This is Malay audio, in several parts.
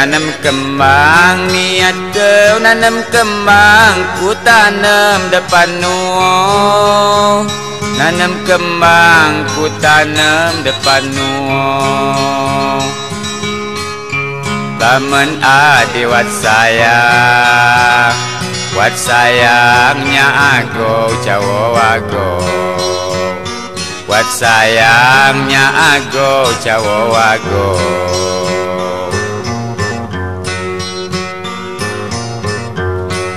nanam kembang, niat kau nanam kembang, ku tanam depan nuo. Nanam kembang, ku tanam depan nuo. Lamun adi wat sayangnya aku cawo aku. Wat sayangnya aku cawo aku.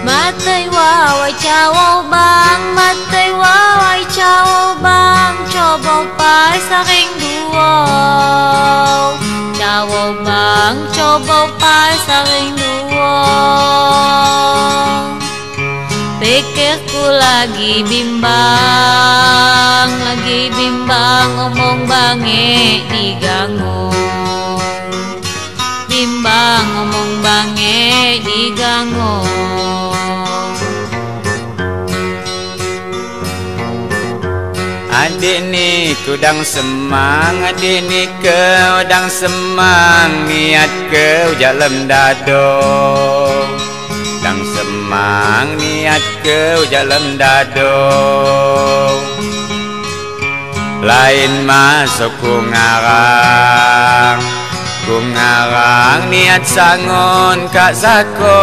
Matay waway cawo bang, matay waway cawo bang, coba pa sa aking duwaw. Cawo bang, coba pa sa aking duwaw. Pikir ku lagi bimbang, ngomong bange diganggu. Bimbang ngomong bange diganggu. Adik ni kudang semang, adik ni kudang semang, niat kau jalan dado. Dang semang, niat kau jalan dado. Lain masuk ku ngarang, niat sangon kak sako.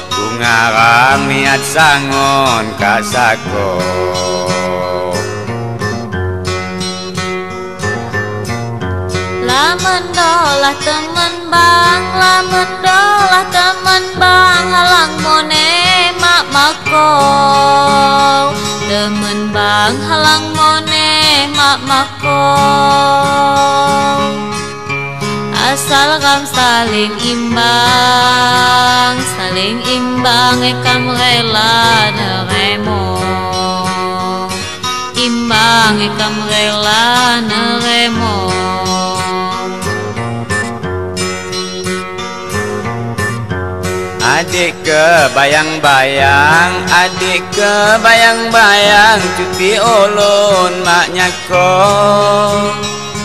Ku ngarang niat sangon kak sako. Lamun dolah temen bang, lamun dolah temen bang, halang mone mak mako. Temen bang halang mone mak mako. Asal kam saling imbang kam rela neremo. Imbang kam rela neremo. Adik ke bayang-bayang, adik ke bayang-bayang, cuti ulun maknya ko.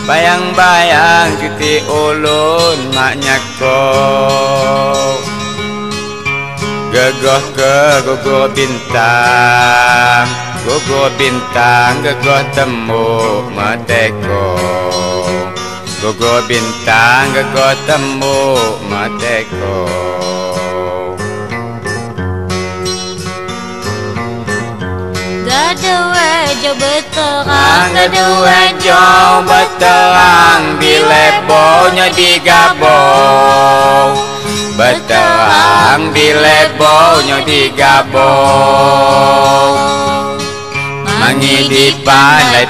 Bayang-bayang cuti ulun maknya ko. Gegoh ke gugur bintang, gegoh temu mateko. Gugur bintang, gegoh temu mateko. Gadewe jo beterang, gadewe jo beterang, bilebonya digabung. Beterang bilebonya digabung. Mangi di pandai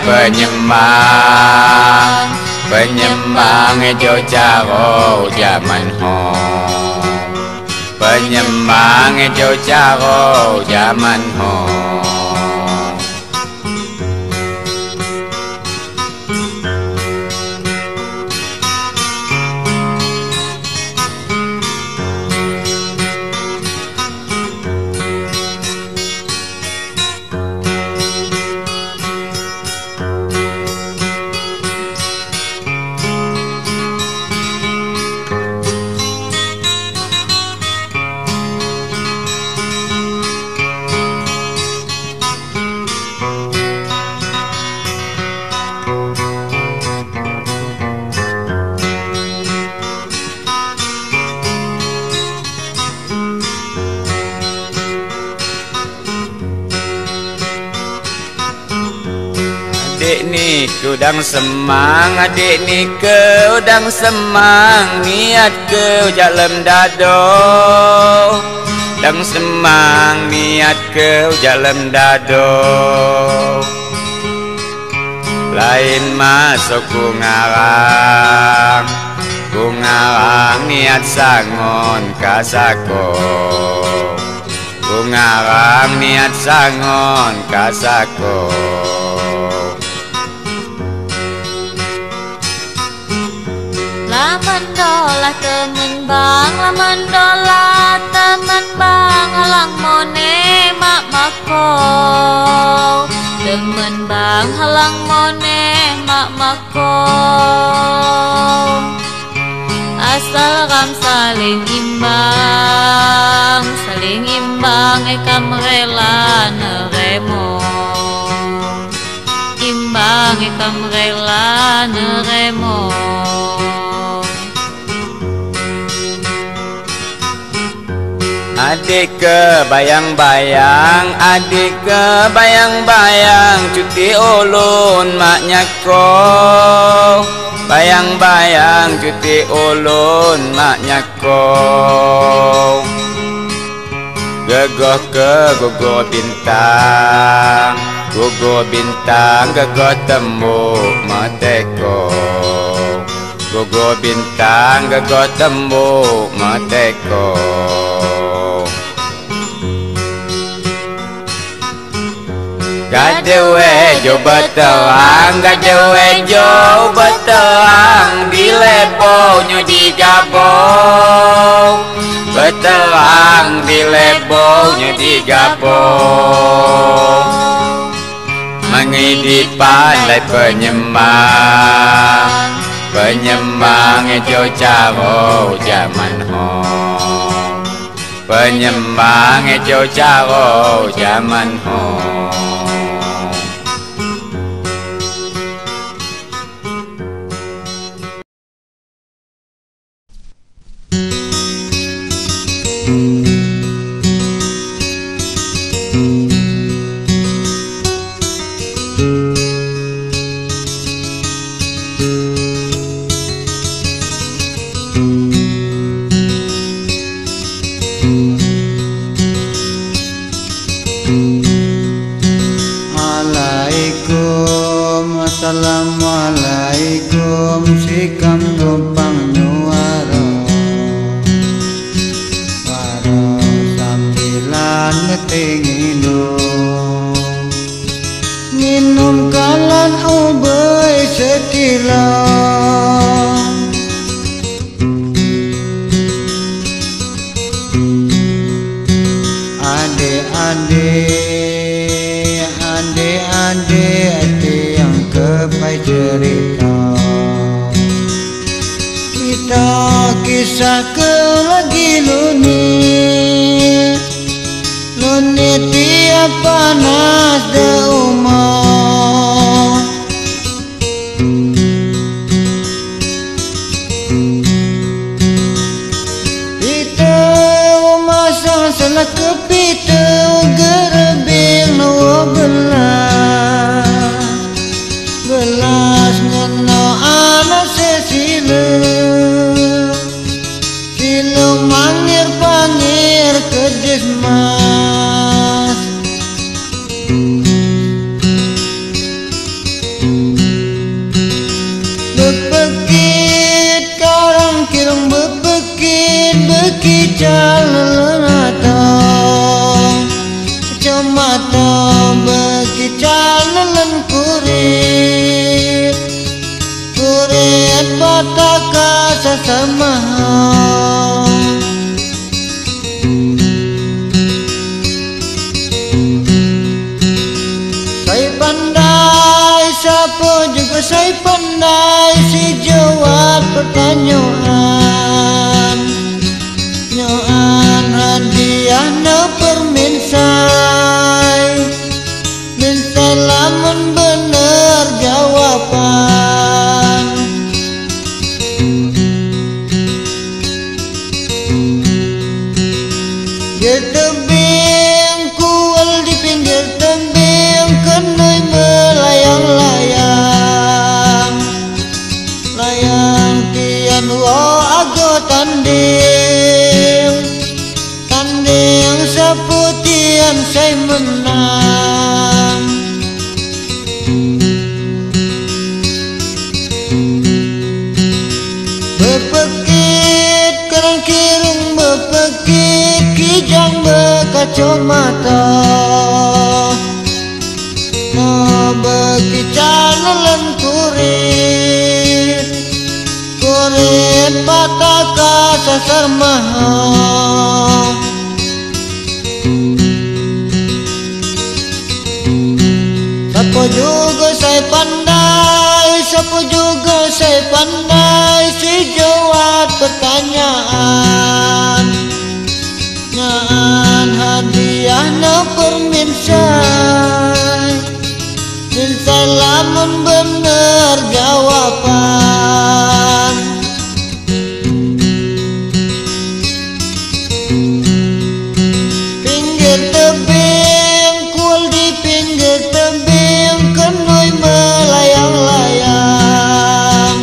penyembang jo caro zaman ho. Penyembang jo caro zaman ho. Adik ni kudang semang, adik ni kudang semang, niat kau jalan dado. Dang semang, niat kau jalan dado. Lain masuk ku ngarang, niat sangon kasako. Ku ngarang niat sangon kasako. Laman dolah temen bang, laman dolah temen bang, halang mone mak mako. Temen bang halang mone mak mako. asal kam saling imbang kam rela neremo imbang kam rela neremo. Adik ke bayang-bayang, adik ke bayang-bayang, cuti ulun maknya ko. Bayang-bayang cuti ulun maknya ko. Gegoh ke gugur bintang, gugur bintang gegoh tembuk mateko. Gugur bintang gegoh tembuk mateko. Gadewe jo beterang, gadewe jo beterang, di lepo nyo di gabo. Beterang di lepo nyo di gabo. Mengidipan lai penyembang, penyembang jo caro zaman ho. Penyembang jo caro zaman ho. Assalamualaikum sikam numpang nyuara waro sambilan ngetingino minum kalan ubay setila ade yang kepai cerita kita kisah ke lagi luni tiap panas de umur kita umasang salah kepita gerebing nawa belas ngono anak sesile silo mangir pangir kejes mas bepekit karang kirang bepekit bekical lenatong kecamata bekical len kurit pataka sasamah saya pandai siapa juga saya pandai si jawab pertanyaan nyoan hadiah na perminsai minta lamun bener jawaban di tebing kual di pinggir tebing kenai melayang-layang layang tian wo ago tanding seputian saya menang bepekit kerang kirung bepekit kijang bekacamata no bekican len kurit pataka sasar mahal Sapo juga saya pandai, sapo juga saya pandai, si jawab pertanyaan bangun bener jawaban. Pinggir tebing, kul di pinggir tebing, kenoi melayang-layang.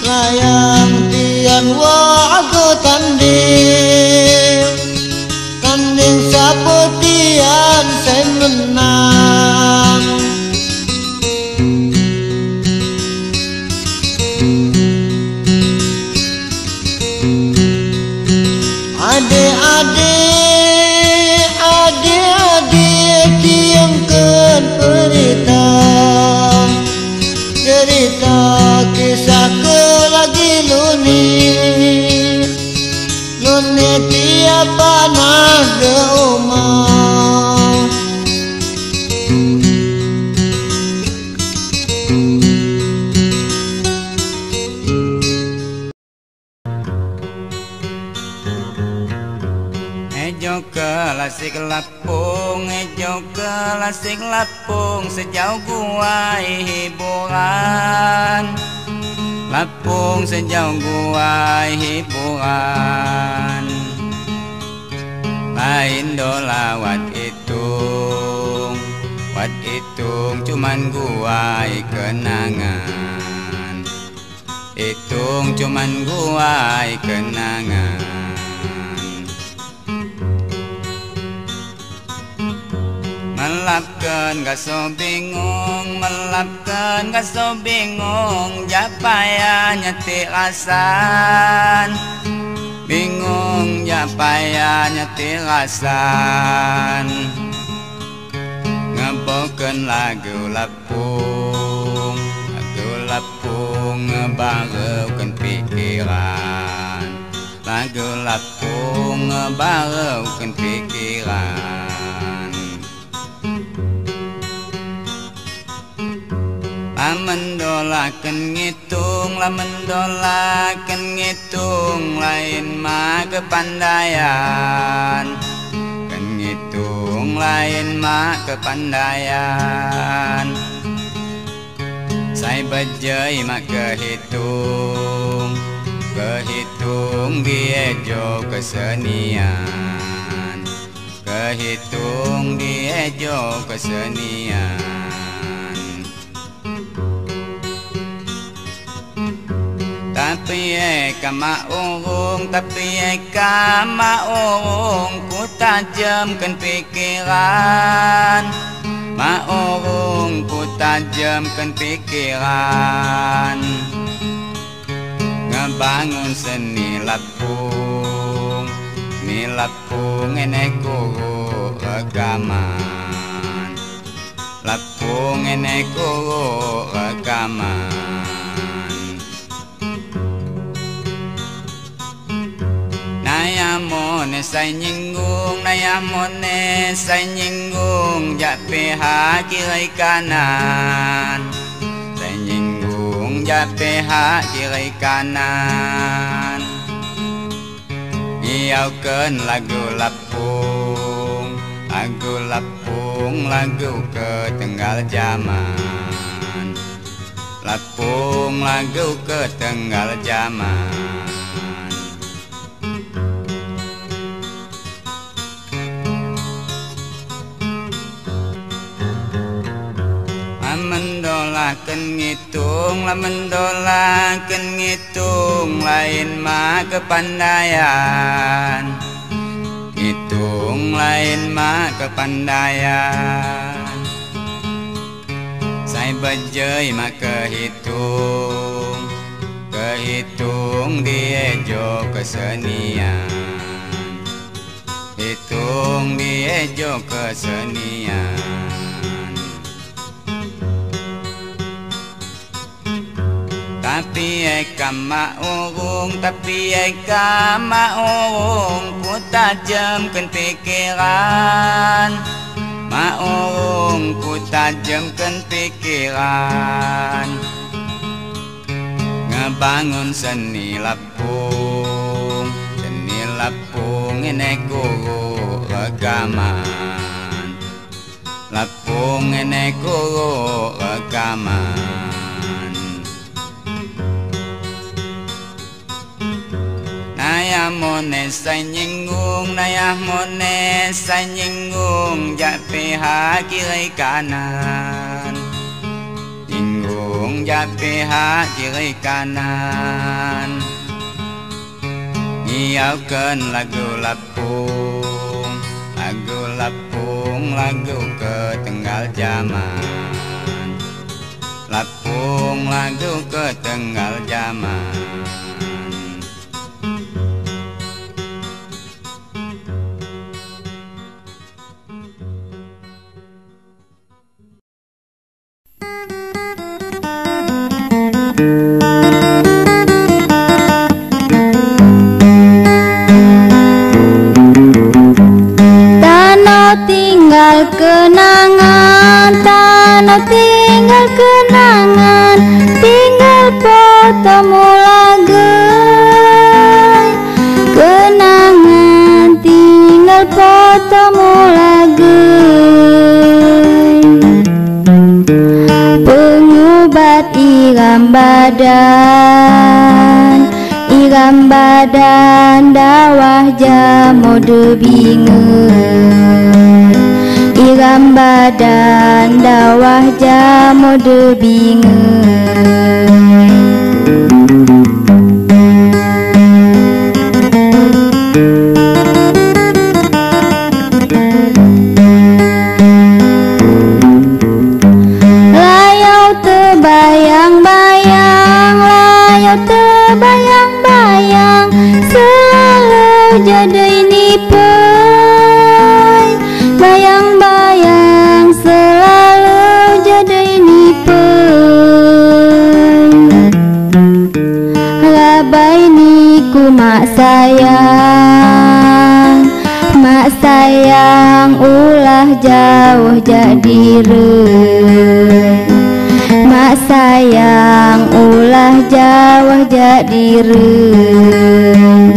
Layang tian wago tanding, tanding sapo tian saya menang. Adik-adik, adik-adik, tiangkan berita, cerita kisah kelagi luni. Luni tiap panas de umah. Ejo kelasik lapung, ejo kelasik lapung, sejauh gua hiburan. Lapung sejauh gua hiburan. Lain dola wat hitung cuman gua kenangan. Hitung cuman gua kenangan. Melapkan gaso bingung, melapkan gaso bingung, japaya nyeti rasan. Bingung japaya nyeti rasan. Ngeboken lagu lapung, lagu lapung ngebareukeun pikiran. Lagu lapung ngebareukeun pikiran. Lamun dolakeun ngitung, lamun dolakeun ngitung, lain mah kepandaian. Keun ngitung lain mah kepandaian. Sai bejei mah kehitung, kehitung diejo kesenian. Kehitung diejo kesenian. Tapi eka maurung, tapi eka maurung, ku tajamkan pikiran. Maurung ku tajamkan pikiran. Ngebangun seni lapung, ni lapung enek guru rekaman. Lapung enek guru rekaman. Nayamone say nyinggung, nayamone say nyinggung, jape kiri kanan. Say nyinggung jape kiri kanan. Iaukeun lagu lapung, lagu lapung, lagu ketenggal zaman. Lapung lagu ketenggal zaman. Lamun ngitung, lamun dolakeun ngitung, lain mah kepandaian. Ngitung lain mah kepandaian. Sai bejei mah kehitung, kehitung diejo kesenian. Hitung diejo kesenian. Tapi eka maurung, tapi eka maurung, ku tajamkan pikiran. Maurung ku tajamkan pikiran. Ngebangun seni lapung, seni lapung enek guru rekaman. lapung ene kuro rekaman. Nayah mone say nyinggung, nayah mone say nyinggung, jak pihak kiri kanan. Nyinggung jak pihak kiri kanan. Nyiaukeun lagu lapung, lagu lapung, lagu ketenggal zaman. Lapung lagu ketenggal zaman. Tinggal kenangan, tanah tinggal kenangan, tinggal fotomu lagi. Kenangan tinggal fotomu lagi. Pengobat iram badan dawah jamode bingung. Iram badan dawah jamode bingung. Layau terbayang-bayang, layau terbayang-bayang, selalu jadi nipai. Bayang-bayang selalu jadi nipai. Labai niku mak sayang ulah jauh jadi rei. Mak sayang ulah jauh jadi rei.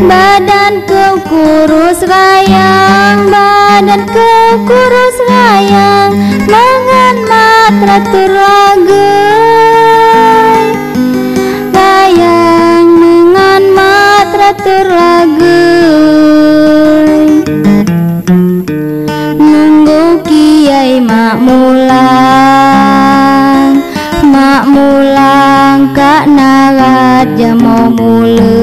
Badanku kurus rayang, badanku kurus rayang, mangan mat teratur lagai. Rayang mangan mat teratur lagai. Nunggu kiai mak mulang, mak mulang kak narat jamo mulai.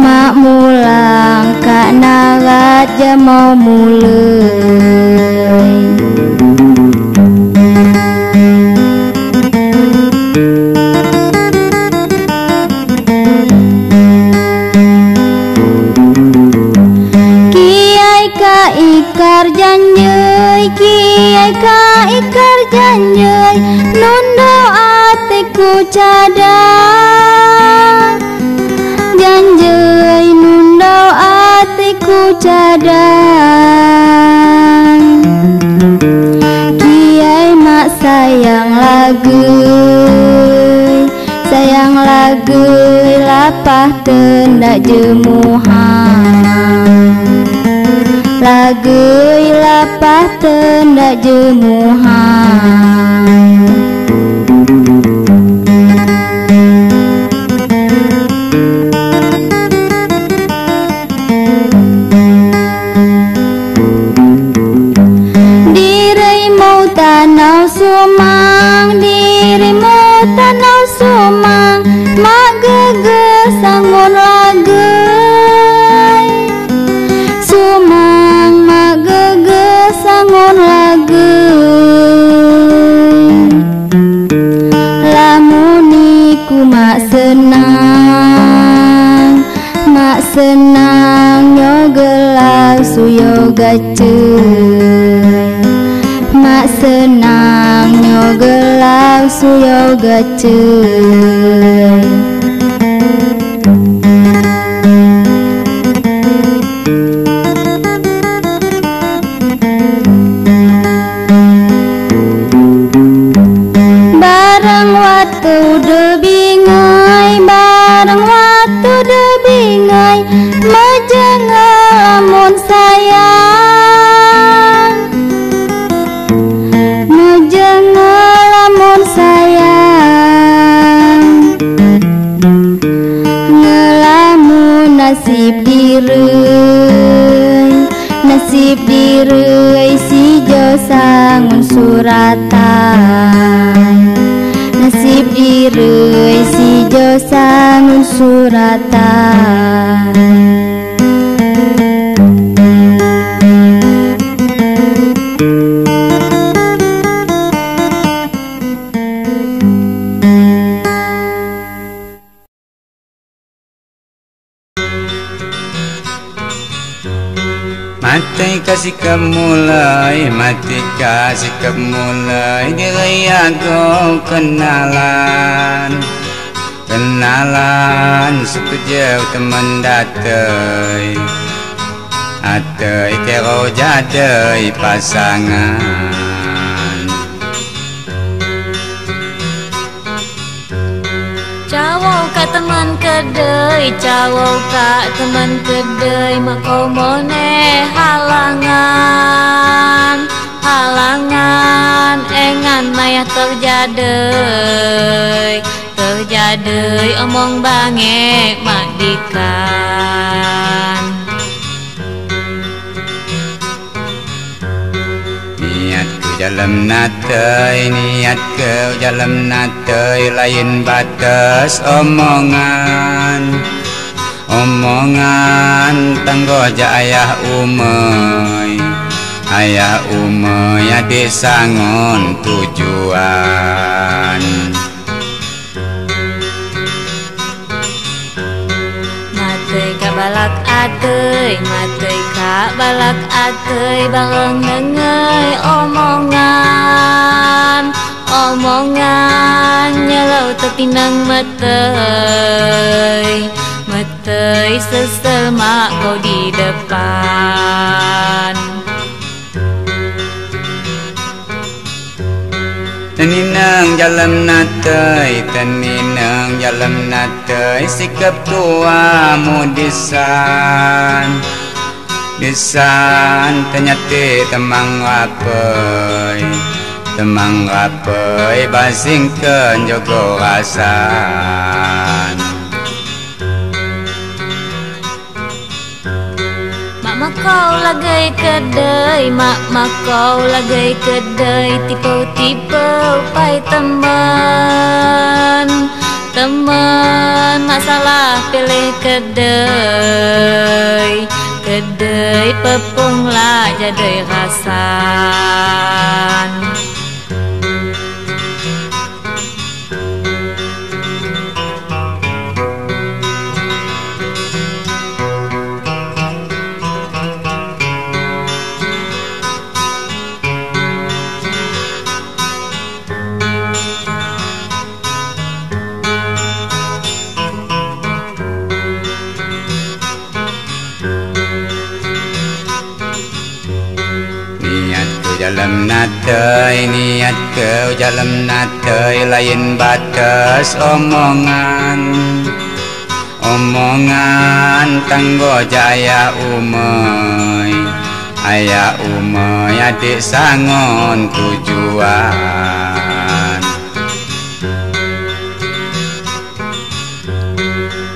Mak mulang kak narat jamo mulai. Kiai ka ikar janjai, kiai ka ikar janjai, nundo atiku cadang. Janjai nundo atiku cadang. Kiai mak sayang lagi lapah tendak jemuhan. Lagi lapah tendak jemuhan. Dirimu tanau sumang, dirimu tanau sumang, mak geges sangun lagai. Sumang mak geges sangun lagai. Lamuniku mak senang nyogelau suyo gacei. Mak senang nyogelau suyo gacei. direuy si jo sangun suratan, nasib direuy si jo sangun suratan. Mati kasih kemulai, mati kasih kemulai, diri aku kenalan, kenalan sekejauh teman datai, atai kero jadai pasangan. Cawo ka teman kedai, cawo ka teman kedai, makomone halangan, halangan engan maya terjadai, terjadai omong bange madikan. Dalam natai, niat ke dalam natai, lain batas omongan, omongan tanggoja ayah umay, ayah umay adik sangon tujuan. Matei ka balak atei, matei ka balak atei, bareng nengai omongan, omongan nyelau tertinang matei, matei sesel mak kau di depan. Teninang jalan natai, teninang jalan natai, sikap tua mu disan, disan ternyata temang rapai, temang rapai basingkan jogo rasan. Mak kau lagai kedai, mak kau lagai kedai, tipe-tipe pai teman, teman masalah pilih kedai, kedai pepung lah jadi rasan. Dalam natai, niat kau dalam natai, lain batas omongan, omongan tanggoja ayah umay, ayah umay adik sangon tujuan.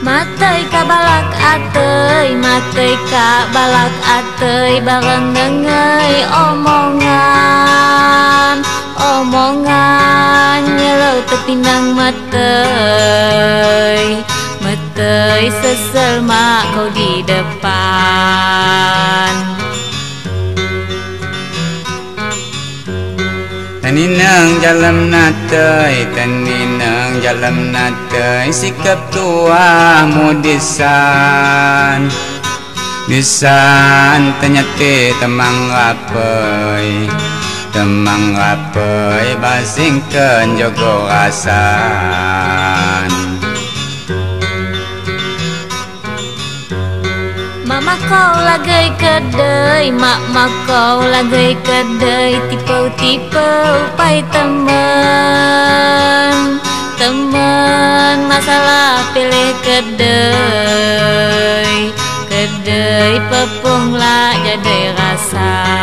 Matei ka balak atei, matei ka balak atei, bareng nengai omongan, omongan nyelau tertinang matei, matei sesel mak kau di depan. Teninang jalan natai, teninang jalan natai, sikap tua mu disan, disan ternyata temang rapai, temang rapai basingkan jogo rasan. Mak kau lagai kedai, mak kau lagai kedai, tipe-tipe pai teman, teman masalah pilih kedai, kedai pepung lah jadi rasa.